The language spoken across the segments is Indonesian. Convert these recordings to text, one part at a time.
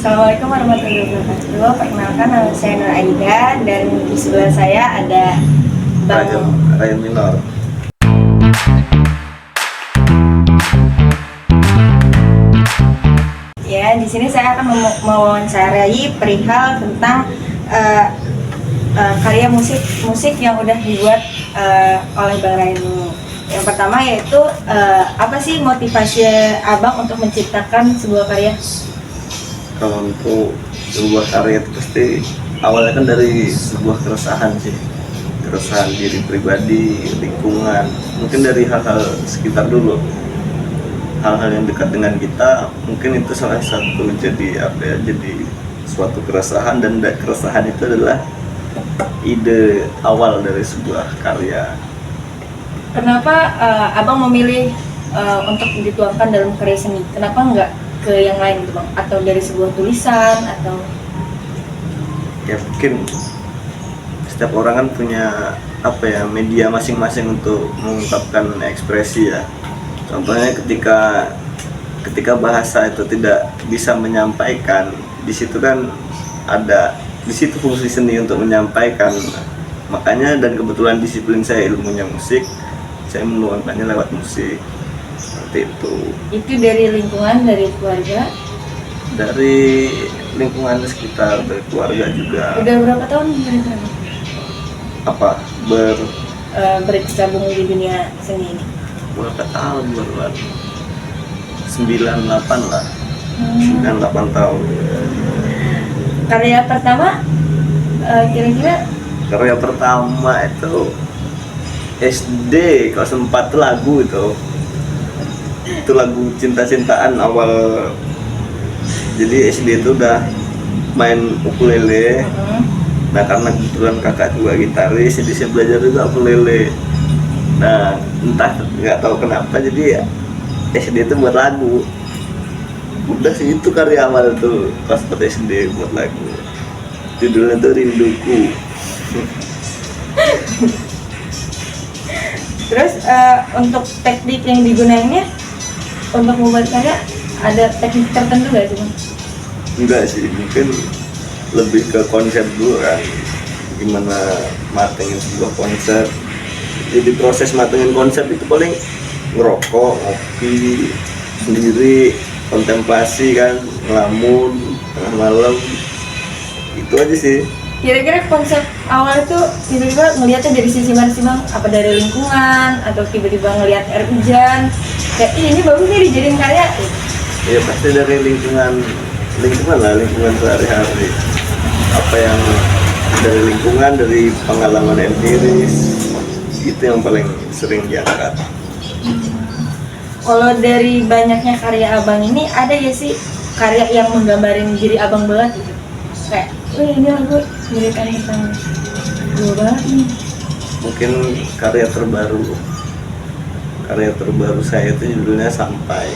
Assalamualaikum warahmatullahi wabarakatuh. Perkenalkan, nama saya Nur Aida dan di sebelah saya ada Bang Ryan Minor. Ya, di sini saya akan mewawancarai perihal tentang karya musik yang udah dibuat oleh Bang Ryan. Yang pertama yaitu apa sih motivasi Abang untuk menciptakan sebuah karya? Kalau untuk sebuah karya itu pasti awalnya kan dari sebuah keresahan sih, keresahan diri pribadi, lingkungan, mungkin dari hal-hal sekitar dulu, hal-hal yang dekat dengan kita, mungkin itu salah satu jadi jadi suatu keresahan, dan keresahan itu adalah ide awal dari sebuah karya. Kenapa Abang memilih untuk dituangkan dalam karya seni? Kenapa enggak ke yang lain gitu Bang? Atau dari sebuah tulisan atau? Ya mungkin setiap orang kan punya media masing-masing untuk mengungkapkan ekspresi ya. Contohnya ketika bahasa itu tidak bisa menyampaikan, di situ fungsi seni untuk menyampaikan. Makanya, dan kebetulan disiplin saya ilmunya musik, saya menuangkannya lewat musik. Seperti itu. Itu dari lingkungan, dari keluarga? Dari lingkungan sekitar, dari keluarga juga. Udah berapa tahun berkecimpung di dunia seni ini? Berapa tahun baru? 98 lah. 98 tahun. Karya pertama kira-kira? Karya pertama itu SD kelas 4 tuh lagu itu lagu cinta-cintaan awal. Jadi SD itu udah main ukulele. Nah karena kebetulan kakak juga gitaris, jadi saya belajar juga ukulele. Nah entah nggak tahu kenapa jadi SD itu buat lagu. Udah sih, itu karya awal tuh pas SD buat lagu. Judulnya tuh Rinduku. Terus untuk teknik yang digunainnya untuk membuat karya ada teknik tertentu nggak sih Bang? Enggak sih, mungkin lebih ke konsep dulu kan, gimana matengin sebuah konsep. Jadi proses matengin konsep itu paling ngerokok, ngopi sendiri, kontemplasi kan, ngelamun tengah malam, itu aja sih. Kira-kira konsep awal itu tiba-tiba ngelihatnya dari sisi mana sih Bang? Apa dari lingkungan atau tiba-tiba ngelihat air hujan kayak ini bagus nih dijadiin karya? Ya pasti dari lingkungan lah, lingkungan sehari-hari. Apa yang dari lingkungan, dari pengalaman empiris, itu yang paling sering diangkat. Kalau dari banyaknya karya Abang ini ada ya sih karya yang menggambarin diri Abang banget gitu? Kayak, ini lagu nyeritain tentang gue banget nih. Mungkin karya terbaru saya itu judulnya Sampai.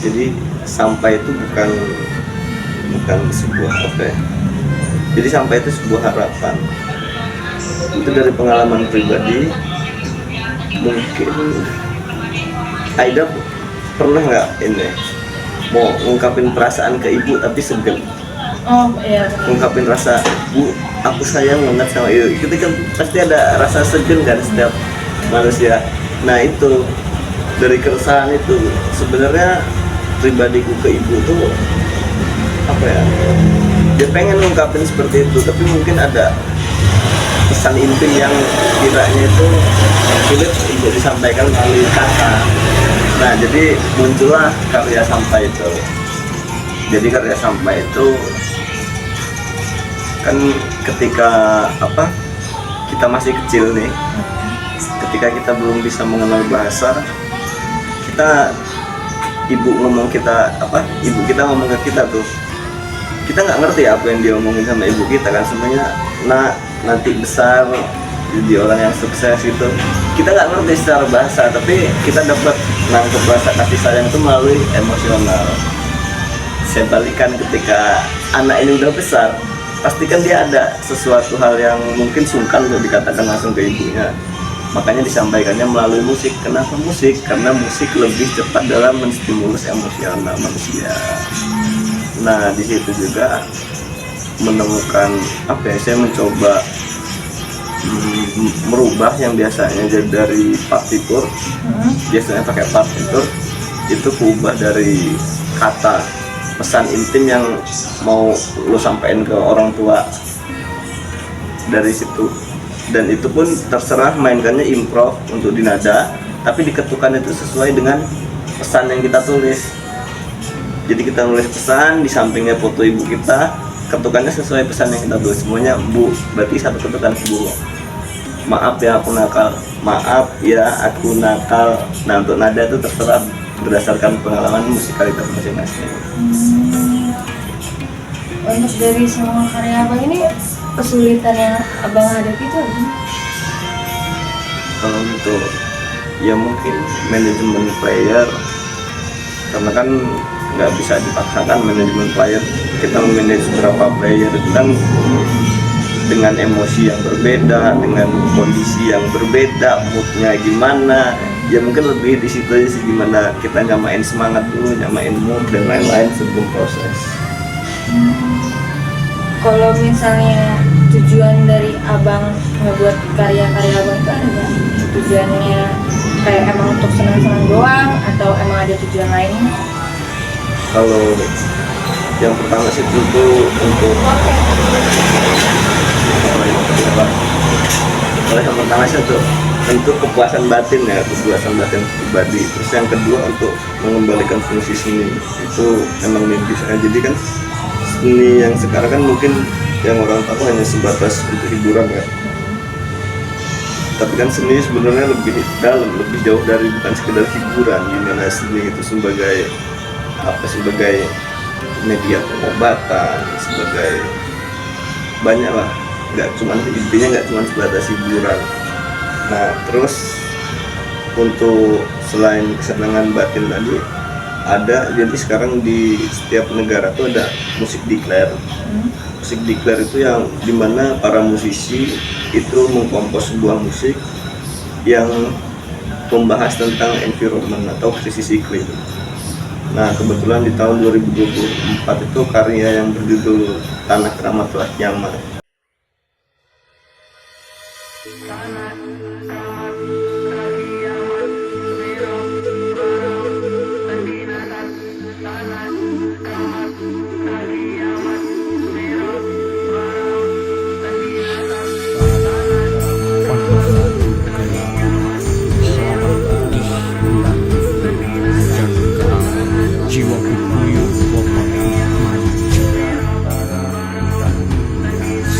Jadi sampai itu bukan sebuah jadi sampai itu sebuah harapan. Itu dari pengalaman pribadi. Mungkin Aida pernah nggak mau ngungkapin perasaan ke ibu tapi segan? Oh iya. Ngungkapin rasa, Bu, aku sayang banget sama ibu. Itu kan pasti ada rasa segan kan setiap manusia. Nah itu dari keresahan itu sebenarnya pribadiku ke ibu tuh dia pengen ngungkapin seperti itu, tapi mungkin ada pesan inti yang kiranya itu sulit untuk disampaikan melalui kata. Nah jadi muncullah karya Sampai itu. Jadi karya Sampai itu kan ketika kita masih kecil nih, ketika kita belum bisa mengenal bahasa, ibu kita ngomong ke kita tuh, kita nggak ngerti apa yang dia omongin sama ibu kita kan sebenarnya. Nah nanti besar jadi orang yang sukses gitu. Kita nggak ngerti secara bahasa, tapi kita dapat nangkep rasa kasih sayang itu melalui emosional. Saya balikan ketika anak ini udah besar, pastikan dia ada sesuatu hal yang mungkin sungkan untuk dikatakan langsung ke ibunya. Makanya disampaikannya melalui musik. Kenapa musik? Karena musik lebih cepat dalam menstimulus emosional manusia. Nah, di situ juga menemukan saya mencoba merubah yang biasanya jadi dari partitur, biasanya pakai partitur, itu kubah dari kata pesan intim yang mau lo sampein ke orang tua dari situ. Dan itu pun terserah mainkannya improv untuk di nada, tapi diketukan itu sesuai dengan pesan yang kita tulis. Jadi kita nulis pesan, di sampingnya foto ibu kita, ketukannya sesuai pesan yang kita tulis. Semuanya Bu, berarti satu ketukan Bu. Maaf ya aku nakal, maaf ya aku nakal. Nah, untuk nada itu terserah berdasarkan pengalaman musikalitas masing-masing. Untuk dari semua karya abang ini, kesulitan yang abang hadapi itu apa? Kalau untuk ya mungkin manajemen player, karena kan nggak bisa dipaksakan manajemen player. Kita memanage berapa player itu kan dengan emosi yang berbeda, dengan kondisi yang berbeda, moodnya gimana. Ya mungkin lebih di situ aja sih, gimana kita nyamain semangat dulu, nyamain mood dan lain-lain sebelum proses. Kalau misalnya tujuan dari abang ngebuat karya-karya abang itu ada nggak? Tujuannya kayak emang untuk senang-senang doang atau emang ada tujuan lain? Kalau yang pertama sih itu untuk kalau yang pertama sih untuk kepuasan batin ya, kepuasan batin pribadi. Terus yang kedua untuk mengembalikan fungsi seni, itu emang mimpi saya. Jadi kan seni yang sekarang kan mungkin yang orang tahu hanya sebatas untuk hiburan kan, tapi kan seni sebenarnya lebih dalam, lebih jauh dari bukan sekedar hiburan. Gimana seni itu sebagai sebagai media pengobatan, sebagai banyak lah, intinya nggak cuma sebatas hiburan. Nah, terus untuk selain kesenangan batin tadi ada, jadi sekarang di setiap negara tuh ada musik declare. Musik declare itu yang dimana para musisi itu mengkompos sebuah musik yang membahas tentang environment atau krisis iklim. Nah, kebetulan di tahun 2024 itu karya yang berjudul Tanah Keramat Telah Kiamat.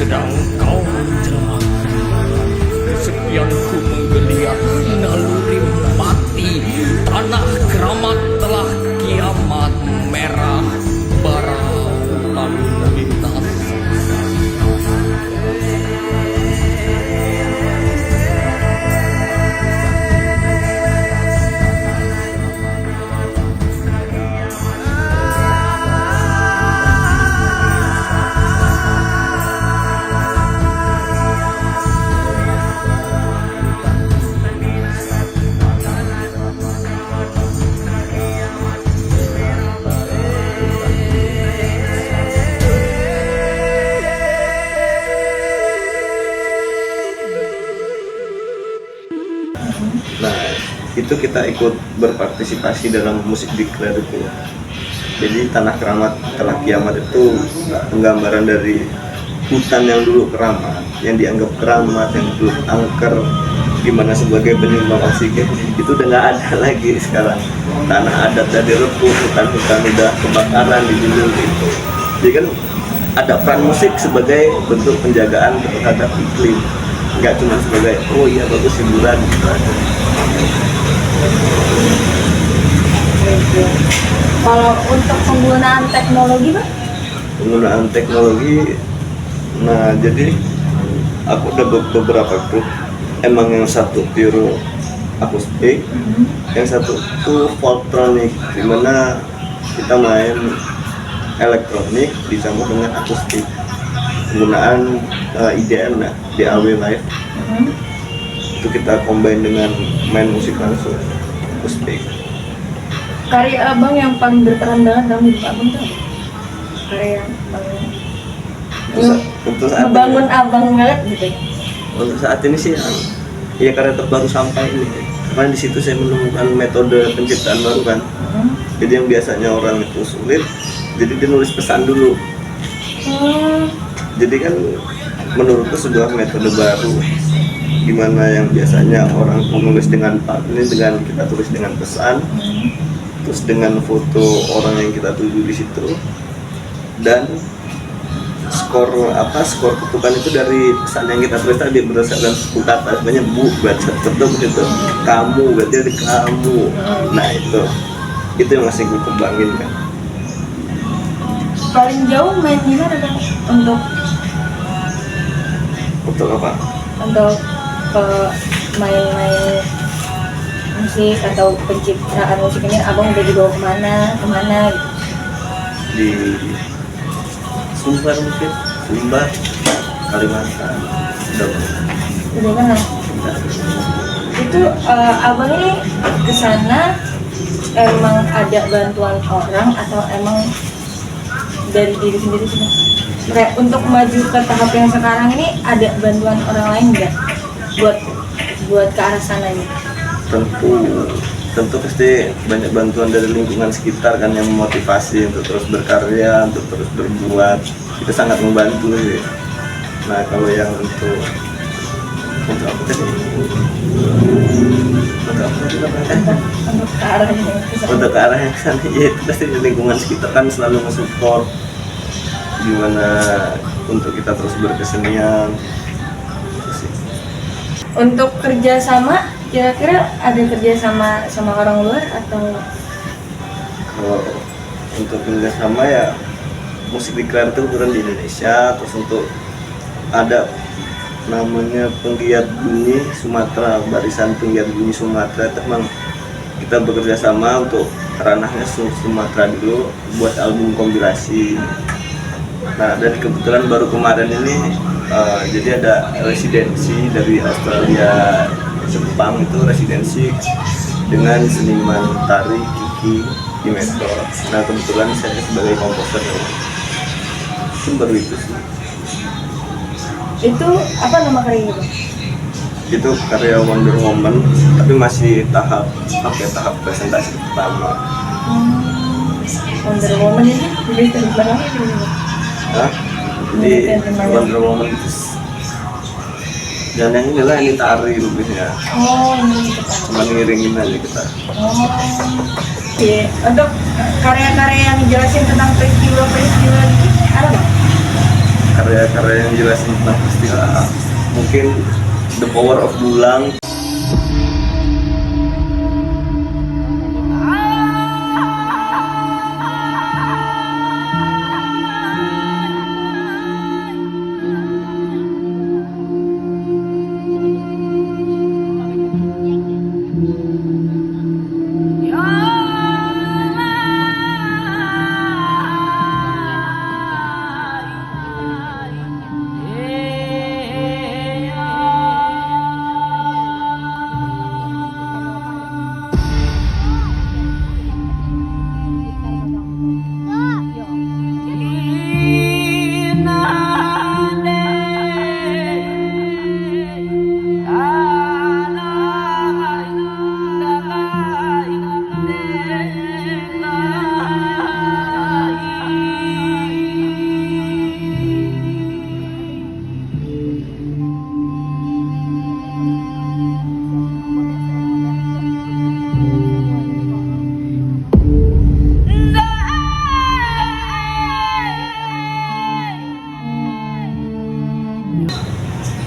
Sedang kau menjelma, kesepianku menggeliat naluri mati. Tanah keramat telah kiamat, merah bara lalu lintas. Nah, itu kita ikut berpartisipasi dalam musik declare itu. Jadi Tanah Keramat Telah Kiamat itu penggambaran dari hutan yang dulu keramat, yang dianggap keramat, yang dulu angker, gimana sebagai penyumbang oksigen, itu udah nggak ada lagi sekarang. Tanah adat udah direbut, hutan-hutan udah kebakaran, dijunjung gitu. Jadi kan ada peran musik sebagai bentuk penjagaan terhadap iklim, nggak cuma sebagai oh iya bagus hiburan gitu aja. Kalau untuk penggunaan teknologi, Pak? Penggunaan teknologi, nah jadi aku ada beberapa grup. Emang yang satu pure akustik, yang satu tuh folktronic, dimana kita main elektronik dicampur dengan akustik penggunaan IDM ya, DAW live. Itu kita combine dengan main musik langsung akustik. Karya abang yang paling berperan banget dalam hidup abang tuh apa? Karya yang paling Untuk saat ngebangun ini, abang banget gitu ya? untuk saat ini sih ya karya terbaru sampai ini. Karena di situ saya menemukan metode penciptaan baru kan. Jadi yang biasanya orang itu sulit, jadi dia nulis pesan dulu. Jadi kan menurutku sebuah metode baru, gimana yang biasanya orang menulis dengan ini dengan kita tulis dengan pesan, terus dengan foto orang yang kita tuju di situ, dan skor ketukan itu dari pesan yang kita tulis tadi berdasarkan suku kata. Sebenarnya bu berarti tetap itu, kamu berarti ada kamu. Nah itu yang masih gue kembangin kan. Paling jauh main gimana bang Untuk apa? untuk main-main musik atau penciptaan musik ini abang udah dibawa kemana gitu? Di Sumbar mungkin, Sumbar, Kalimantan, Udah kan? Itu abang ini kesana emang ada bantuan orang atau emang dari diri sendiri sih? Kayak untuk maju ke tahap yang sekarang ini ada bantuan orang lain nggak buat ke arah sana ini? Tentu pasti banyak bantuan dari lingkungan sekitar kan yang memotivasi untuk terus berkarya, untuk terus berbuat. Itu sangat membantu sih. Nah kalau yang untuk apa tadi? Untuk ke arah yang kesana. Untuk ke arah yang sana, ya itu pasti lingkungan sekitar kan selalu nge-support gimana untuk kita terus berkesenian. Itu sih. Untuk kerjasama, kira-kira ada kerjasama sama orang luar atau? Kalau untuk kerjasama ya musik diklar itu ukuran di Indonesia. Terus untuk ada namanya penggiat bunyi Sumatera, barisan penggiat bunyi Sumatera, itu memang kita bekerja sama untuk ranahnya Sumatera dulu buat album kompilasi. Nah dan kebetulan baru kemarin ini jadi ada residensi dari Australia Jepang, itu residensi dengan seniman tari Kiki Dimeto. Nah kebetulan saya sebagai komposer itu baru itu sih. Itu apa nama karyanya bang? Itu karya Wonder Woman tapi masih tahap presentasi pertama. Wonder Woman ini jadi dari mana? Nah, jadi Wonder Woman itu dan yang inilah ini tari rupanya. Oh ini kita. Cuma ngiringin aja kita. Oh iya. Untuk karya-karya yang jelasin tentang peristiwa ini ada bang? Karya-karya yang jelasin tentang peristiwa mungkin The Power of Bulang.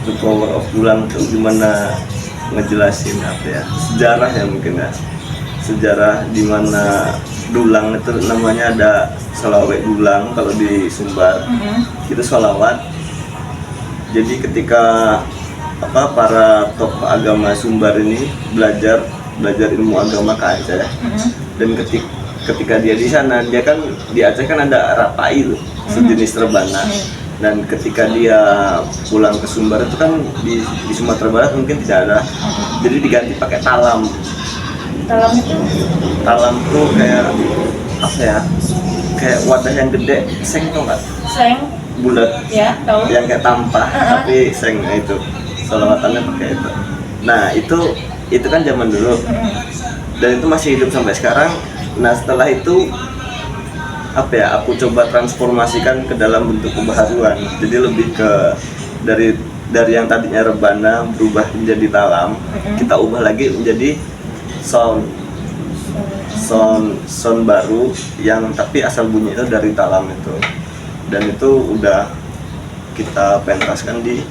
The Power of Dulang itu gimana ngejelasin apa ya, sejarah ya mungkin ya, sejarah dimana dulang itu namanya ada selawat dulang kalau di Sumbar. Itu sholawat Jadi ketika para tokoh agama Sumbar ini belajar ilmu agama ke Aceh, dan ketika dia di sana, dia kan di Aceh kan ada rapai tuh, sejenis rebana. Dan ketika dia pulang ke Sumbar itu kan di Sumatera Barat mungkin tidak ada, jadi diganti pakai talam. Talam tuh kayak apa ya, kayak wadah yang gede, seng tau nggak? Seng Bulat ya, tahu. yang kayak tampah tapi seng, itu selawatannya pakai itu. Nah itu kan zaman dulu, dan itu masih hidup sampai sekarang. Nah setelah itu aku coba transformasikan ke dalam bentuk kebaharuan, jadi lebih ke dari yang tadinya rebana berubah menjadi talam, kita ubah lagi menjadi sound baru yang tapi asal bunyi itu dari talam itu, dan itu udah kita pentaskan di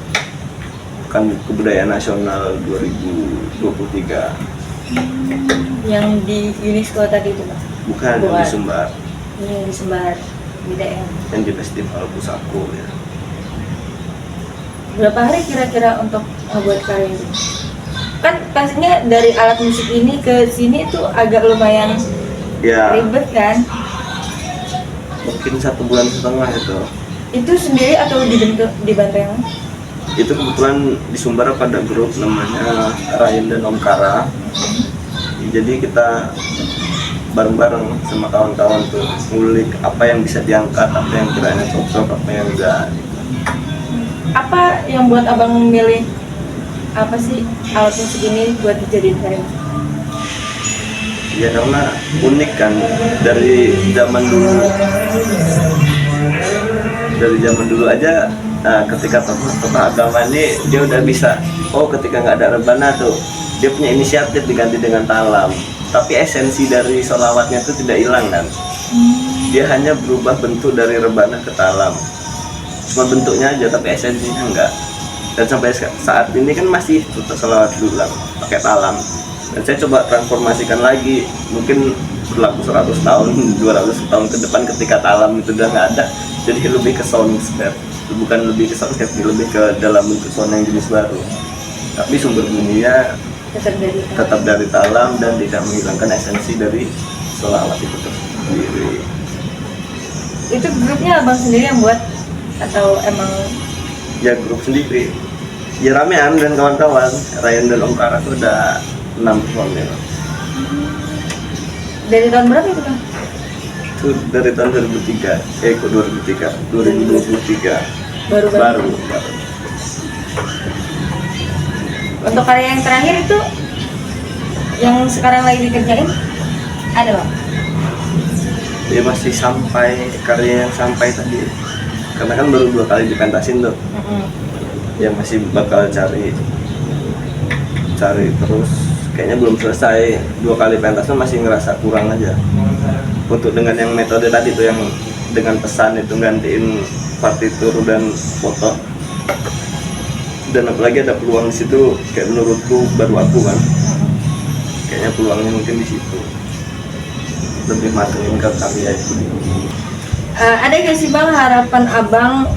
Kebudayaan Nasional 2023 yang di UNESCO tadi itu, Pak? bukan yang di Sumbar, Ini di Sumbar, beda ya. yang di Festival Pusako ya. Berapa hari kira-kira untuk membuat karya ini? Kan pastinya dari alat musik ini ke sini tuh agak lumayan Ya ribet kan? mungkin 1,5 bulan itu. Itu sendiri atau dibantu yang? Itu kebetulan di Sumbar pada grup namanya Ryan dan Om Kara. Jadi kita bareng-bareng sama kawan-kawan tuh ngulik apa yang bisa diangkat, apa yang kiranya cocok, apa yang enggak. Apa yang buat abang memilih apa sih alat musik ini buat dijadiin karya? Ya karena unik kan, dari zaman dulu aja. Nah, ketika tokoh agama ini dia udah bisa, ketika nggak ada rebana tuh dia punya inisiatif diganti dengan talam, tapi esensi dari sholawatnya itu tidak hilang kan. Dia hanya berubah bentuk dari rebana ke talam, cuma bentuknya aja tapi esensinya enggak. Dan sampai saat ini kan masih tetap sholawat berulang pakai talam, dan saya coba transformasikan lagi, mungkin berlaku 100 tahun 200 tahun ke depan ketika talam itu udah nggak ada, jadi lebih ke soundscape, bukan lebih ke soundscape, lebih ke dalam bentuk sound yang jenis baru, tapi sumber bunyinya tetap dari talam dan tidak menghilangkan esensi dari sholawat itu sendiri. Itu grupnya abang sendiri yang buat atau emang? Ya grup sendiri, ya ramean dan kawan-kawan. Ryan dan Om Kara itu udah 6 personil. Dari tahun berapa itu kan? Itu dari tahun 2003, 2023 baru. Untuk karya yang terakhir itu yang sekarang lagi dikerjain ada Bang? Ya masih sampai karya yang sampai tadi, karena kan baru 2 kali dipentasin tuh. Ya masih bakal cari terus, kayaknya belum selesai. 2 kali pentasnya masih ngerasa kurang aja. Untuk dengan yang metode tadi tuh, yang dengan pesan itu gantiin partitur dan foto, dan apalagi ada peluang di situ, kayak menurutku baru aku kan, kayaknya peluangnya mungkin di situ, lebih matengin ke karya itu. Ada gak sih Bang harapan abang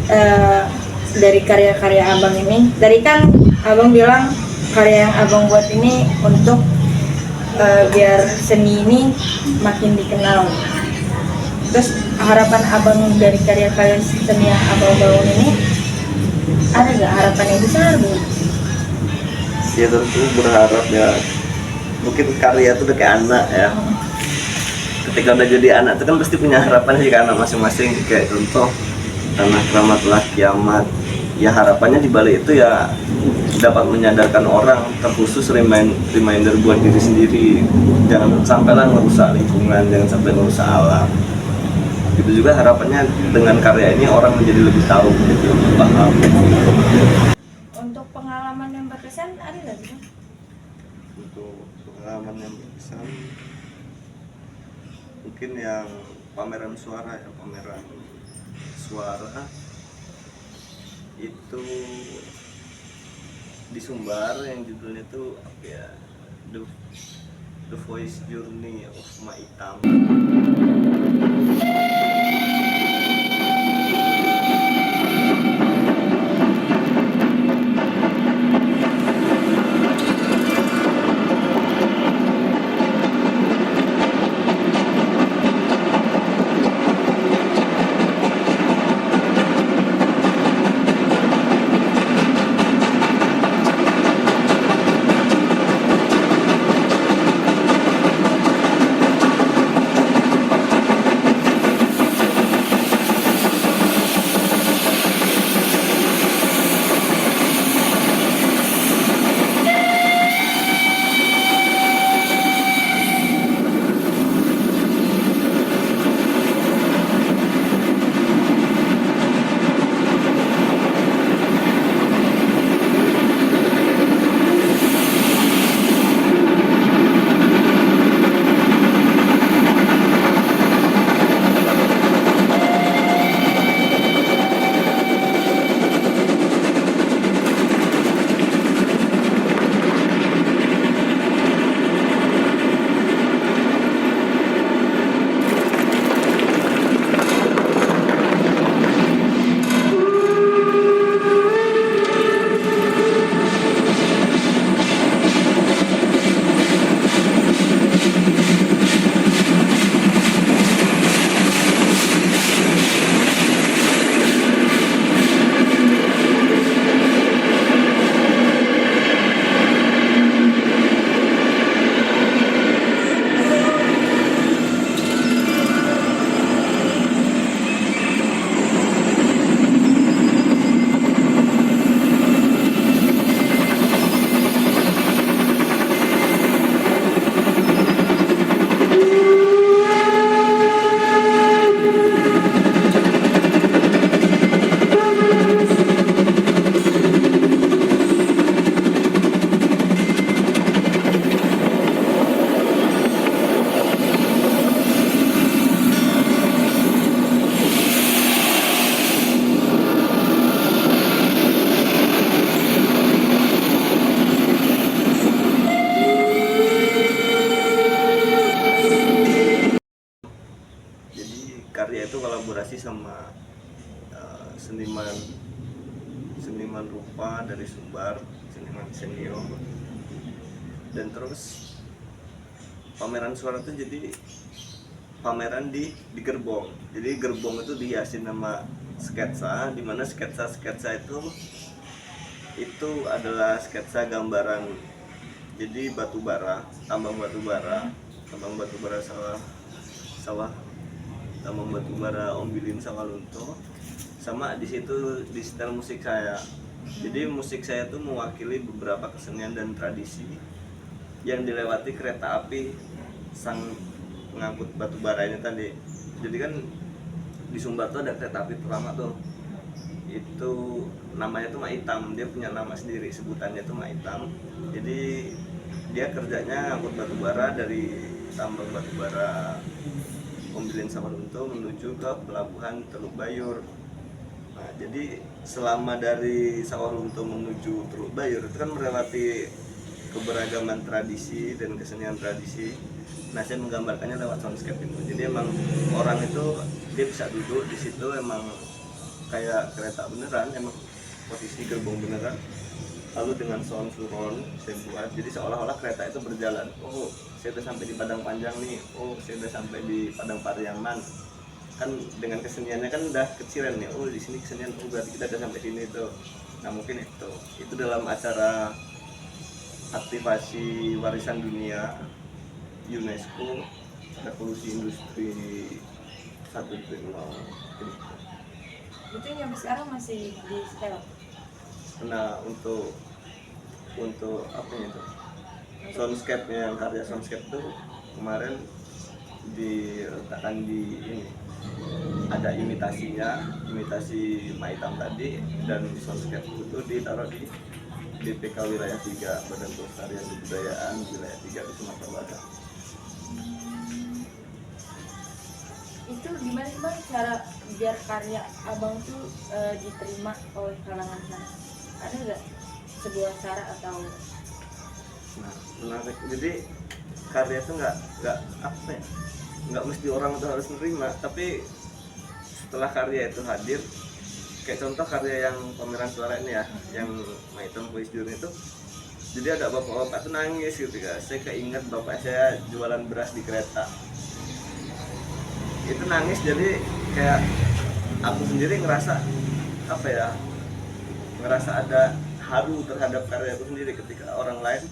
dari karya-karya abang ini? Dari kan abang bilang karya yang abang buat ini untuk biar seni ini makin dikenal. Terus harapan abang dari karya-karya seni yang abang bangun ini, ada gak harapan yang besar Bang? Ya tentu berharap ya, mungkin karya itu udah kayak anak ya. Ketika udah jadi anak itu kan pasti punya harapan sih ke anak masing-masing. Kayak contoh Tanah Keramat Telah Kiamat, ya harapannya di balik itu ya dapat menyadarkan orang, terkhusus reminder buat diri sendiri, jangan sampailah merusak lingkungan, jangan sampai merusak alam. Itu juga harapannya dengan karya ini orang menjadi lebih tahu, menjadi lebih paham. Untuk pengalaman yang berkesan ada nggak sih? Untuk pengalaman yang berkesan mungkin yang pameran suara itu di Sumbar, yang judulnya itu apa ya, The Voice Journey of Maitam. karya itu kolaborasi sama seniman rupa dari Sumbar, seniman senior. Dan terus pameran suara itu jadi pameran di gerbong. Jadi gerbong itu dihiasi nama sketsa, di mana sketsa itu adalah sketsa gambaran. Jadi tambang batu bara sawah, tambang batu bara Ombilin Sawalunto. Sama di situ di setel musik saya. Jadi musik saya tuh mewakili beberapa kesenian dan tradisi yang dilewati kereta api sang pengangkut batu bara ini tadi. Jadi kan di Sumbar tuh ada kereta api pertama tuh, itu namanya tuh Mak Hitam, dia punya nama sendiri, sebutannya tuh Mak Hitam. Jadi dia kerjanya ngangkut batu bara dari tambang batu bara Ombilin Sawalunto menuju ke pelabuhan Teluk Bayur. Nah, jadi selama dari Sawalunto menuju Teluk Bayur itu kan melewati keberagaman tradisi dan kesenian tradisi. Nah, saya menggambarkannya lewat soundscape itu. Jadi emang orang itu dia bisa duduk di situ, emang kayak kereta beneran, emang posisi gerbong beneran. Lalu dengan sound surround saya buat, jadi seolah-olah kereta itu berjalan. Oh, saya udah sampai di Padang Panjang nih. Oh, saya udah sampai di Padang Pariaman. Kan dengan keseniannya kan udah kecilan nih. Oh, di sini kesenian, oh berarti kita udah sampai sini tuh. Nah, mungkin itu dalam acara aktivasi warisan dunia UNESCO revolusi industri 1.0. Itu yang sekarang masih di setel. Nah, untuk apa itu soundscape-nya, yang karya soundscape itu kemarin diletakkan di ini, ada imitasi Mak Hitam tadi, dan soundscape itu ditaruh di BPK Wilayah 3, Badan Pelestarian Kebudayaan Wilayah 3 di Sumatera Barat. Itu gimana sih Bang cara biar karya abang tuh diterima oleh kalangan sana? Ada nggak sebuah cara atau? Nah, menarik. Jadi karya itu nggak apa ya, nggak mesti orang itu harus menerima, tapi setelah karya itu hadir, kayak contoh karya yang pameran suara ini ya, yang Mak Hitam Voice Journey itu, jadi ada bapak-bapak tuh nangis gitu ya. Saya keinget bapak saya jualan beras di kereta, itu nangis. Jadi kayak aku sendiri ngerasa apa ya, ngerasa ada haru terhadap karya aku sendiri ketika orang lain,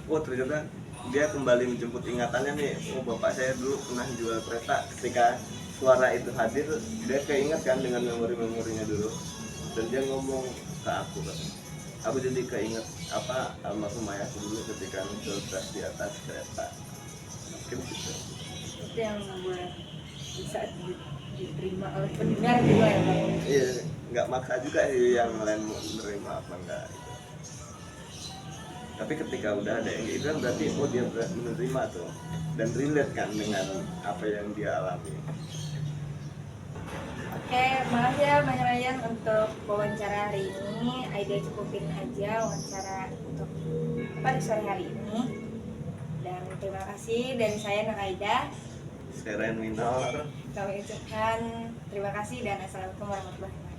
oh ternyata dia kembali menjemput ingatannya nih, oh bapak saya dulu pernah jual kereta. Ketika suara itu hadir, dia keinget kan dengan memori-memorinya dulu, dan dia ngomong ke aku kan, aku jadi keinget apa almarhum ayahku dulu ketika menjual beras di atas kereta. Mungkin gitu. Itu yang membuat bisa diterima oleh pendengar juga ya Bang? Iya, nggak maksa juga sih yang lain mau menerima apa enggak gitu. Tapi ketika udah ada yang gitu kan berarti oh dia menerima tuh dan relate kan dengan apa yang dia alami. Oke, makasih ya Bang Ryan untuk wawancara hari ini. Aida cukupin aja wawancara untuk pada sore hari ini. Dan terima kasih dari saya Nur Aida. Seren minor. Kami ucapkan terima kasih dan assalamualaikum warahmatullahi wabarakatuh.